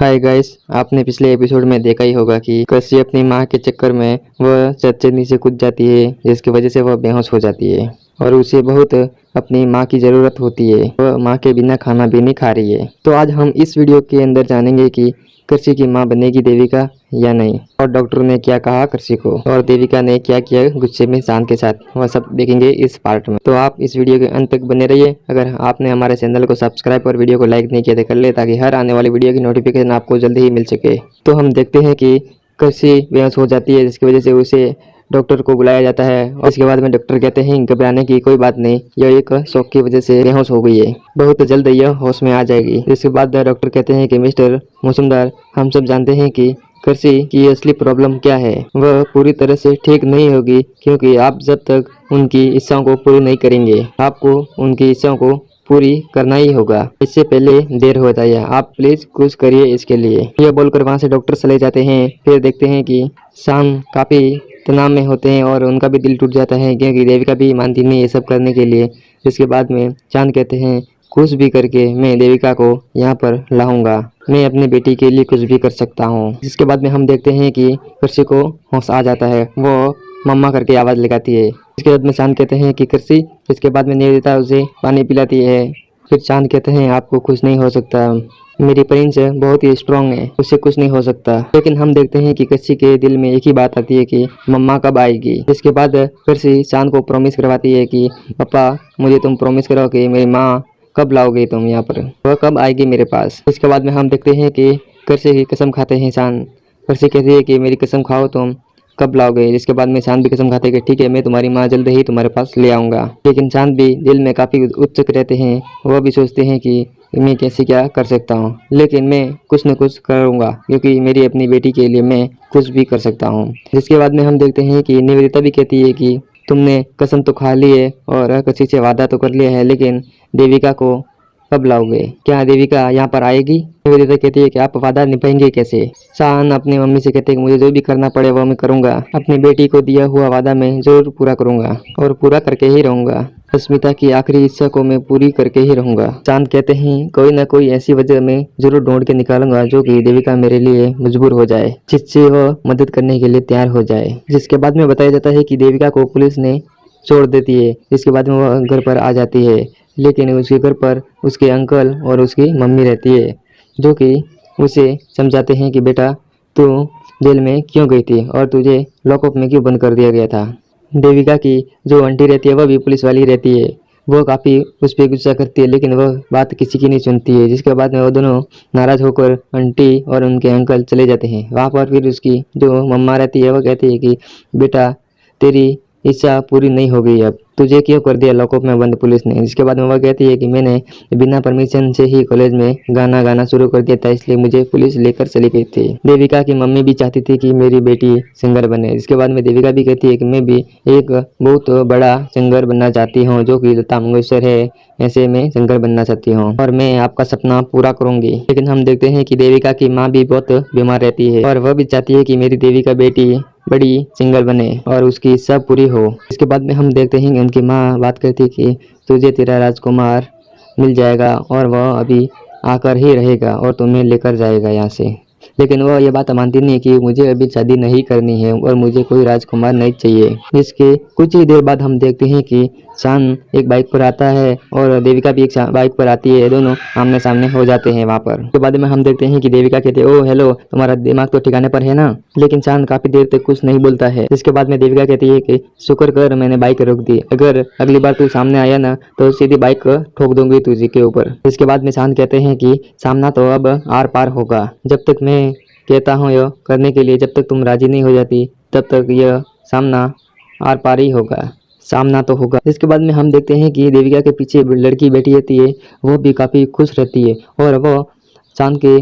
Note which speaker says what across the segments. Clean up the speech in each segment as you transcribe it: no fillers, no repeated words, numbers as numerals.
Speaker 1: Hi guys, आपने पिछले episode में देखा ही होगा कि कृषि अपनी माँ के चक्कर में वह छत से नीचे कूद जाती है, जिसकी वजह से वह बेहोश हो जाती है और उसे बहुत अपनी माँ की ज़रूरत होती है। वह माँ के बिना खाना भी नहीं खा रही है। तो आज हम इस वीडियो के अंदर जानेंगे कि कृषि की माँ बनेगी देविका या नहीं, और डॉक्टर ने क्या कहा कृषि को, और देविका ने क्या किया गुस्से में शान के साथ, वह सब देखेंगे इस पार्ट में। तो आप इस वीडियो के अंत तक बने रहिए। अगर आपने हमारे चैनल को सब्सक्राइब और वीडियो को लाइक नहीं किया तो कर ले, ताकि हर आने वाली वीडियो की नोटिफिकेशन आपको जल्दी ही मिल सके। तो हम देखते हैं कि कृषि बेहोश हो जाती है, जिसकी वजह से उसे डॉक्टर को बुलाया जाता है और इसके बाद में डॉक्टर कहते हैं घबराने की कोई बात नहीं, यह एक शॉक की वजह से बेहोश हो गई है, बहुत जल्द यह होश में आ जाएगी। इसके बाद डॉक्टर कहते हैं कि मिस्टर मौसमदार, हम सब जानते हैं कि कृषि की असली प्रॉब्लम क्या है। वह पूरी तरह से ठीक नहीं होगी, क्योंकि आप जब तक उनकी इच्छाओं को पूरी नहीं करेंगे, आपको उनकी इच्छाओं को पूरी करना ही होगा। इससे पहले देर हो जाए, आप प्लीज कुछ करिए इसके लिए। यह बोलकर वहां से डॉक्टर चले जाते हैं। फिर देखते हैं कि शाम काफी तनाव में होते हैं और उनका भी दिल टूट जाता है, क्योंकि देविका भी मानती नहीं ये सब करने के लिए। इसके बाद में चांद कहते हैं कुछ भी करके मैं देविका को यहाँ पर लाऊंगा, मैं अपनी बेटी के लिए कुछ भी कर सकता हूँ। जिसके बाद में हम देखते हैं कि कृषि को होश आ जाता है, वो मम्मा करके आवाज़ लगाती है। इसके बाद में चांद कहते हैं कि कृषि। इसके बाद में निवेदिता उसे पानी पिलाती है। फिर चांद कहते हैं आपको कुछ नहीं हो सकता, मेरी प्रिंस बहुत ही स्ट्रांग है, उससे कुछ नहीं हो सकता। लेकिन हम देखते हैं कि कृषि के दिल में एक ही बात आती है कि मम्मा कब आएगी। इसके बाद कृषि चांद को प्रॉमिस करवाती है कि पापा मुझे तुम प्रॉमिस करो कि मेरी माँ कब लाओगे तुम यहाँ पर, वह कब आएगी मेरे पास। इसके बाद में हम देखते हैं कि कृषि की कसम खाते हैं चांद। कृषि कहती है कि मेरी कसम खाओ तुम कब लाओगे। जिसके बाद में चांद भी कसम खाते हैं कि ठीक है, मैं तुम्हारी माँ जल्द ही तुम्हारे पास ले आऊँगा। लेकिन चांद भी दिल में काफ़ी उत्सुक रहते हैं, वह भी सोचते हैं कि मैं कैसे क्या कर सकता हूँ, लेकिन मैं कुछ न कुछ करूँगा, क्योंकि मेरी अपनी बेटी के लिए मैं कुछ भी कर सकता हूँ। जिसके बाद में हम देखते हैं कि निवेदिता भी कहती है कि तुमने कसम तो खा ली है और कृषि से वादा तो कर लिया है, लेकिन देविका को कब लाओगे, क्या देविका यहाँ पर आएगी। निवेदिता कहती है कि आप वादा निभाएंगे कैसे। शान अपनी मम्मी से कहते हैं कि मुझे जो भी करना पड़े वो मैं करूँगा, अपनी बेटी को दिया हुआ वादा मैं जरूर पूरा करूँगा और पूरा करके ही रहूँगा। अस्मिता की आखिरी इच्छा को मैं पूरी करके ही रहूँगा। चांद कहते हैं कोई ना कोई ऐसी वजह मैं जरूर ढूंढ के निकालूंगा जो कि देविका मेरे लिए मजबूर हो जाए, जिससे वह मदद करने के लिए तैयार हो जाए। जिसके बाद में बताया जाता है कि देविका को पुलिस ने छोड़ देती है। जिसके बाद में वह घर पर आ जाती है, लेकिन उसके घर पर उसके अंकल और उसकी मम्मी रहती है, जो कि उसे समझाते हैं कि बेटा तू जेल में क्यों गई थी और तुझे लॉकअप में क्यों बंद कर दिया गया था। देविका की जो आंटी रहती है वह भी पुलिस वाली रहती है, वो काफ़ी उस पर गुस्सा करती है, लेकिन वह बात किसी की नहीं सुनती है। जिसके बाद में वो दोनों नाराज़ होकर आंटी और उनके अंकल चले जाते हैं। वहाँ पर फिर उसकी जो मम्मा रहती है वह कहती है कि बेटा तेरी इच्छा पूरी नहीं हो गई, अब तुझे क्यों कर दिया लॉकअप में बंद पुलिस ने। जिसके बाद में वह कहती है कि मैंने बिना परमिशन से ही कॉलेज में गाना गाना शुरू कर दिया था, इसलिए मुझे पुलिस लेकर चली गई थी। देविका की मम्मी भी चाहती थी कि मेरी बेटी सिंगर बने। इसके बाद में देविका भी कहती है कि मैं भी एक बहुत बड़ा सिंगर बनना चाहती हूँ, जो कि लता मंगेशकर है, ऐसे मैं सिंगर बनना चाहती हूँ और मैं आपका सपना पूरा करूंगी। लेकिन हम देखते हैं कि देविका की माँ भी बहुत बीमार रहती है और वह भी चाहती है कि मेरी देविका बेटी बड़ी सिंगर बने और उसकी इच्छा पूरी हो। इसके बाद में हम देखते हैं कि उनकी माँ बात करती है कि तुझे तेरा राजकुमार मिल जाएगा और वह अभी आकर ही रहेगा और तुम्हें लेकर जाएगा यहाँ से। लेकिन वह ये बात मानती नहीं कि मुझे अभी शादी नहीं करनी है और मुझे कोई राजकुमार नहीं चाहिए। इसके कुछ ही देर बाद हम देखते हैं कि शान एक बाइक पर आता है और देविका भी एक बाइक पर आती है, दोनों आमने सामने हो जाते हैं वहाँ पर। उसके बाद में हम देखते हैं कि देविका कहती है ओ हेलो, तुम्हारा दिमाग तो ठिकाने पर है ना। लेकिन शान काफी देर तक कुछ नहीं बोलता है। इसके बाद में देविका कहती है कि शुक्र कर मैंने बाइक रोक दी, अगर अगली बार तू सामने आया ना तो सीधी बाइक ठोक दूंगी तुझे के ऊपर। इसके बाद में शान कहते हैं कि सामना तो अब आर पार होगा, जब तक मैं कहता हूँ यह करने के लिए, जब तक तुम राजी नहीं हो जाती तब तक यह सामना आर पार ही होगा, सामना तो होगा। इसके बाद में हम देखते हैं कि देविका के पीछे लड़की बैठी रहती है, वो भी काफ़ी खुश रहती है और वह चांद के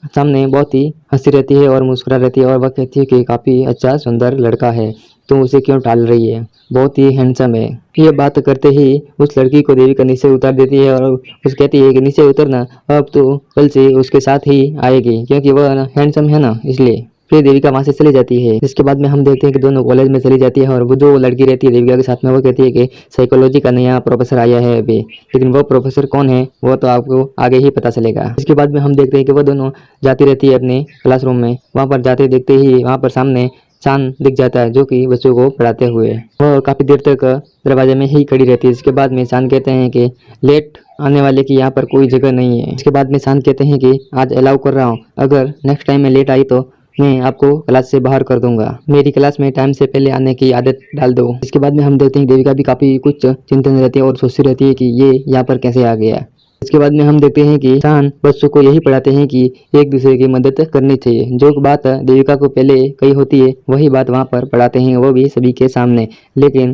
Speaker 1: सामने बहुत ही हंसी रहती है और मुस्कुरा रहती है और वह कहती है कि काफ़ी अच्छा सुंदर लड़का है, तुम उसे क्यों टाल रही है, बहुत ही हैंडसम है। ये बात करते ही उस लड़की को देविका नीचे उतार देती है और उस कहती है कि नीचे उतरना, अब तो कल से उसके साथ ही आएगी, क्योंकि वह हैंडसम है ना इसलिए। फिर देविका वहाँ से चली जाती है। इसके बाद में हम देखते हैं कि दोनों कॉलेज में चली जाती है और वो जो लड़की रहती है देविका के साथ में वो कहती है कि साइकोलॉजी का नया प्रोफेसर आया है अभी, लेकिन वो प्रोफेसर कौन है वो तो आपको आगे ही पता चलेगा। इसके बाद में हम देखते हैं कि वो दोनों जाती रहती है अपने क्लासरूम में। वहाँ पर जाते देखते ही वहाँ पर सामने चांद दिख जाता है जो कि बच्चों को पढ़ाते हुए। वह काफी देर तक दरवाजे में ही खड़ी रहती है। इसके बाद में चांद कहते हैं कि लेट आने वाले की यहाँ पर कोई जगह नहीं है। इसके बाद में चांद कहते हैं कि आज अलाउ कर रहा हूँ, अगर नेक्स्ट टाइम में लेट आई तो मैं आपको क्लास से बाहर कर दूंगा। मेरी क्लास में टाइम से पहले आने की आदत डाल दो। इसके बाद में हम देखते हैं देविका भी काफी कुछ चिंतन रहती है और सोचती रहती है कि ये यहाँ पर कैसे आ गया। इसके बाद में हम देखते हैं कि चांद बच्चों को यही पढ़ाते हैं कि एक दूसरे की मदद करनी चाहिए। जो बात देविका को पहले कही होती है वही बात वहाँ पर पढ़ाते हैं, वो भी सभी के सामने। लेकिन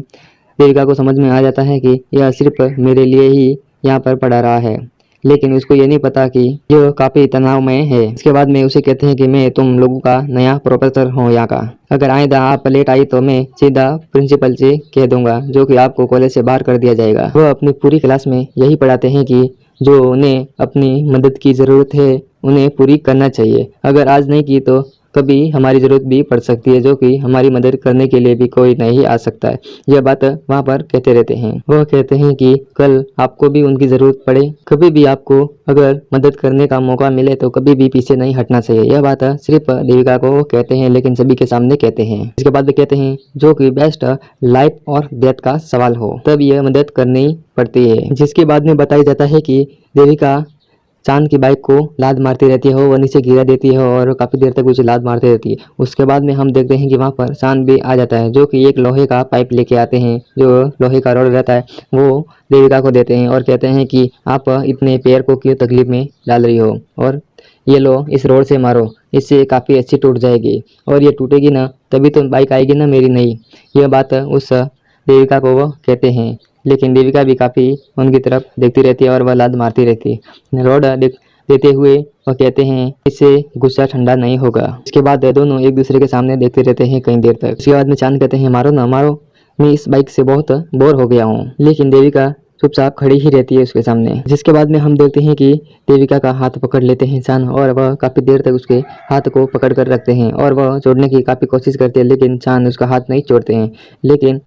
Speaker 1: देविका को समझ में आ जाता है कि यह सिर्फ मेरे लिए ही यहाँ पर पढ़ा रहा है, लेकिन उसको ये नहीं पता कि यह काफी तनाव में है। इसके बाद में उसे कहते हैं कि मैं तुम लोगों का नया प्रोफेसर हूँ यहाँ का, अगर आइंदा आप लेट आई तो मैं सीधा प्रिंसिपल से कह दूंगा जो कि आपको कॉलेज से बाहर कर दिया जाएगा। वह अपनी पूरी क्लास में यही पढ़ाते हैं कि जो उन्हें अपनी मदद की ज़रूरत है उन्हें पूरी करना चाहिए, अगर आज नहीं की तो कभी हमारी ज़रूरत भी पड़ सकती है, जो कि हमारी मदद करने के लिए भी कोई नहीं आ सकता है। यह बात वहाँ पर कहते रहते हैं। वह कहते हैं कि कल आपको भी उनकी ज़रूरत पड़े, कभी भी आपको अगर मदद करने का मौका मिले तो कभी भी पीछे नहीं हटना चाहिए। यह बात सिर्फ देविका को कहते हैं लेकिन सभी के सामने कहते हैं। इसके बाद वे कहते हैं जो कि बेस्ट लाइफ और डेथ का सवाल हो तब यह मदद करनी पड़ती है। जिसके बाद में बताया जाता है कि देविका चांद की बाइक को लात मारती रहती है, वह नीचे गिरा देती है और काफी देर तक उसे लात मारती रहती है। उसके बाद में हम देखते हैं कि वहाँ पर चांद भी आ जाता है, जो कि एक लोहे का पाइप लेके आते हैं, जो लोहे का रॉड रहता है वो देविका को देते हैं और कहते हैं कि आप इतने पैर को क्यों तकलीफ में डाल रही हो, और ये लो इस रोड से मारो, इससे काफ़ी अच्छी टूट जाएगी, और ये टूटेगी ना तभी तो बाइक आएगी ना मेरी नई। यह बात उस देविका को वो कहते हैं, लेकिन देविका भी काफ़ी उनकी तरफ देखती रहती है और वह लात मारती रहती है। रोड देते हुए वह कहते हैं इससे गुस्सा ठंडा नहीं होगा। इसके बाद दोनों एक दूसरे के सामने देखते रहते हैं कई देर तक। इसके बाद में चांद कहते हैं मारो ना मारो, मैं इस बाइक से बहुत बोर हो गया हूँ, लेकिन देविका चुपचाप खड़ी ही रहती है उसके सामने। जिसके बाद में हम देखते हैं कि देविका का हाथ पकड़ लेते हैं चांद और वह काफी देर तक उसके हाथ को पकड़ कर रखते हैं और वह छोड़ने की काफी कोशिश करते हैं, लेकिन चांद उसका हाथ नहीं छोड़ते हैं। लेकिन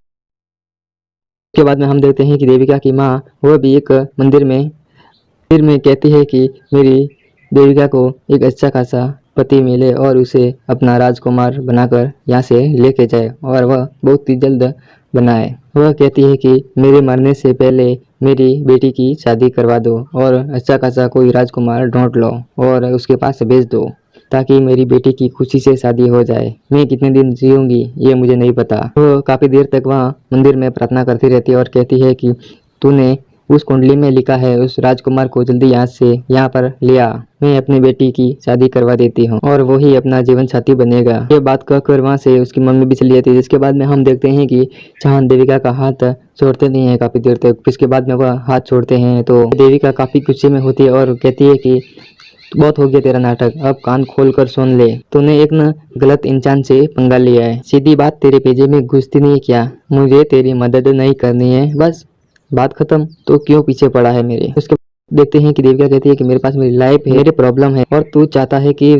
Speaker 1: उसके बाद में हम देखते हैं कि देविका की माँ वह भी एक मंदिर में कहती है कि मेरी देविका को एक अच्छा खासा पति मिले और उसे अपना राजकुमार बनाकर यहाँ से लेके जाए और वह बहुत ही जल्द बनाए। वह कहती है कि मेरे मरने से पहले मेरी बेटी की शादी करवा दो और अच्छा खासा कोई राजकुमार ढूंढ लो और उसके पास भेज दो ताकि मेरी बेटी की खुशी से शादी हो जाए। मैं कितने दिन जीऊंगी ये मुझे नहीं पता। वो काफी देर तक वहाँ मंदिर में प्रार्थना करती रहती है और कहती है कि तूने उस कुंडली में लिखा है उस राजकुमार को जल्दी यहाँ से यहाँ पर लिया, मैं अपनी बेटी की शादी करवा देती हूँ और वो ही अपना जीवन साथी बनेगा। ये बात कहकर वहाँ से उसकी मम्मी भी चली जाती है। जिसके बाद में हम देखते हैं कि चांद देविका का हाथ छोड़ते नहीं है काफी देर तक। इसके बाद में वह हाथ छोड़ते हैं तो देविका काफी गुस्से में होती है और कहती है कि बहुत हो गया तेरा नाटक, अब कान खोल कर सुन ले, तूने एक न गलत इंसान से पंगा लिया है, सीधी बात तेरे पेजे में घुसती नहीं क्या, मुझे तेरी मदद नहीं करनी है, बस बात खत्म, तो क्यों पीछे पड़ा है मेरे। उसके देखते हैं कि देविका कहती है कि मेरे पास मेरी लाइफ है, मेरे प्रॉब्लम है और तू चाहता है कि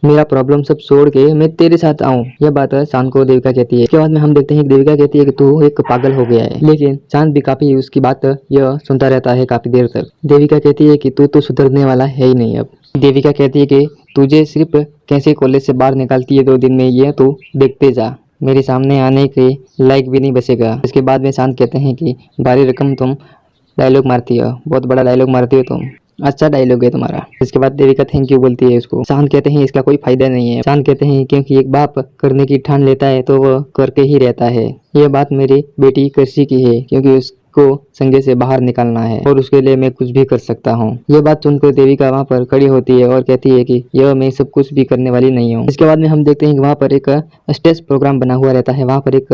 Speaker 1: मेरा प्रॉब्लम सब छोड़ के मैं तेरे साथ आऊं। यह बात चांद को देविका कहती है। इसके बाद में हम देखते हैं कि देविका कहती है कि तू एक पागल हो गया है, लेकिन चांद भी काफी उसकी बात यह सुनता रहता है काफी देर तक। देविका कहती है कि तू तो सुधरने वाला है ही नहीं। अब देविका कहती है कि तुझे सिर्फ कैसे कॉलेज से बाहर निकालती है 2 दिन में, ये तू देखते जा, मेरे सामने आने के लायक भी नहीं बचेगा। इसके बाद में चांद कहते हैं कि भारी रकम तुम डायलॉग मारती हो, बहुत बड़ा डायलॉग मारती हो तुम, अच्छा डायलॉग है तुम्हारा। इसके बाद देविका थैंक यू बोलती है उसको। चांद कहते हैं इसका कोई फायदा नहीं है। चांद कहते हैं क्योंकि एक बाप करने की ठान लेता है तो वह करके ही रहता है। यह बात मेरी बेटी कृषि की है क्योंकि उसको संगे से बाहर निकालना है और उसके लिए मैं कुछ भी कर सकता हूँ। यह बात सुनकर देविका वहाँ पर खड़ी होती है और कहती है कि यह मैं सब कुछ भी करने वाली नहीं हूँ। इसके बाद में हम देखते हैं कि वहाँ पर एक स्टेज प्रोग्राम बना हुआ रहता है। वहाँ पर एक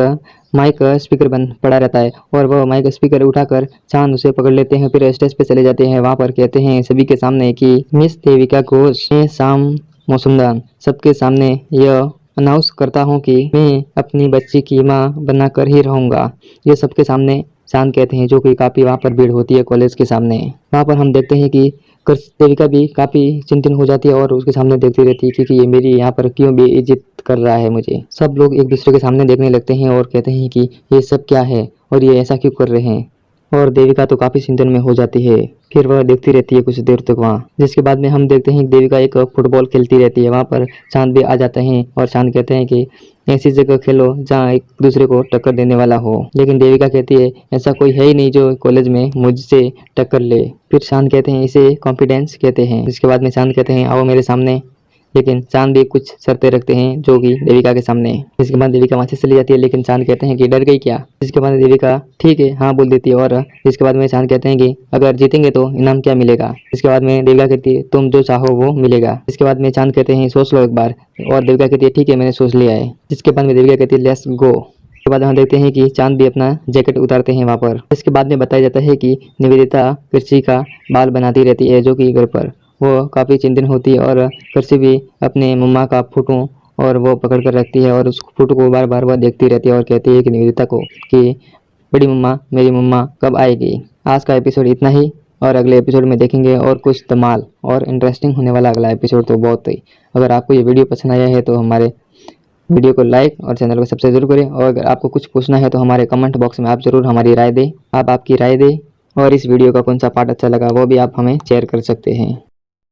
Speaker 1: माइक स्पीकर पड़ा रहता है और वह माइक स्पीकर उठाकर चांद उसे पकड़ लेते हैं, फिर स्टेज पे चले जाते हैं। वहाँ पर कहते हैं सभी के सामने कि मिस देविका घोष, मैं शाम मौसमदान सबके सामने यह अनाउंस करता हूँ कि मैं अपनी बच्ची की माँ बनाकर ही रहूँगा। ये सबके सामने चांद कहते हैं, जो कि काफ़ी वहाँ पर भीड़ होती है कॉलेज के सामने। वहाँ पर हम देखते हैं कि देविका भी काफी चिंतित हो जाती है और उसके सामने देखती रहती है कि ये मेरी यहाँ पर क्यों बेइज्जत कर रहा है मुझे। सब लोग एक दूसरे के सामने देखने लगते हैं और कहते हैं कि ये सब क्या है और ये ऐसा क्यों कर रहे हैं। और देविका तो काफी चिंतन में हो जाती है। फिर वह देखती रहती है कुछ देर तक वहाँ, जिसके बाद में हम देखते हैं कि देविका एक फुटबॉल खेलती रहती है। वहाँ पर चांद भी आ जाते हैं और चांद कहते हैं कि ऐसी जगह खेलो जहाँ एक दूसरे को टक्कर देने वाला हो। लेकिन देविका कहती है ऐसा कोई है ही नहीं जो कॉलेज में मुझसे टक्कर ले। फिर चांद कहते हैं इसे कॉन्फिडेंस कहते हैं। जिसके बाद में चांद कहते हैं आओ मेरे सामने। लेकिन चांद भी कुछ शर्तें रखते हैं जो कि देविका के सामने। इसके बाद देविका वहां से चली जाती है, लेकिन चांद कहते हैं कि डर गई क्या। इसके बाद देविका ठीक है हाँ बोल देती है। और इसके बाद में चांद कहते हैं कि अगर जीतेंगे तो इनाम क्या मिलेगा। इसके बाद में देविका कहती है तुम जो चाहो वो मिलेगा। इसके बाद में चांद कहते हैं सोच लो एक बार। और देविका कहती है ठीक है मैंने सोच लिया है। जिसके बाद में देविका कहती है लेट्स गो। इसके बाद हम देखते हैं कि चांद भी अपना जैकेट उतारते हैं वहाँ पर। इसके बाद में बताया जाता है कि निवेदिता कृषि का बाल बनाती रहती है जो कि घर पर वो काफ़ी चिंतित होती है। और कृषि भी अपने मम्मा का फोटो और वो पकड़ कर रखती है और उस फोटो को बार बार वह देखती रहती है और कहती है कि निवेदिता को कि बड़ी मम्मा मेरी मम्मा कब आएगी। आज का एपिसोड इतना ही और अगले एपिसोड में देखेंगे और कुछ धमाल और इंटरेस्टिंग होने वाला अगला एपिसोड तो बहुत ही। अगर आपको ये वीडियो पसंद आया है तो हमारे वीडियो को लाइक और चैनल को सब्सक्राइब जरूर करें। और अगर आपको कुछ पूछना है तो हमारे कमेंट बॉक्स में आप जरूर हमारी राय दें। आप आपकी राय दें और इस वीडियो का कौन सा पार्ट अच्छा लगा वो भी आप हमें शेयर कर सकते हैं।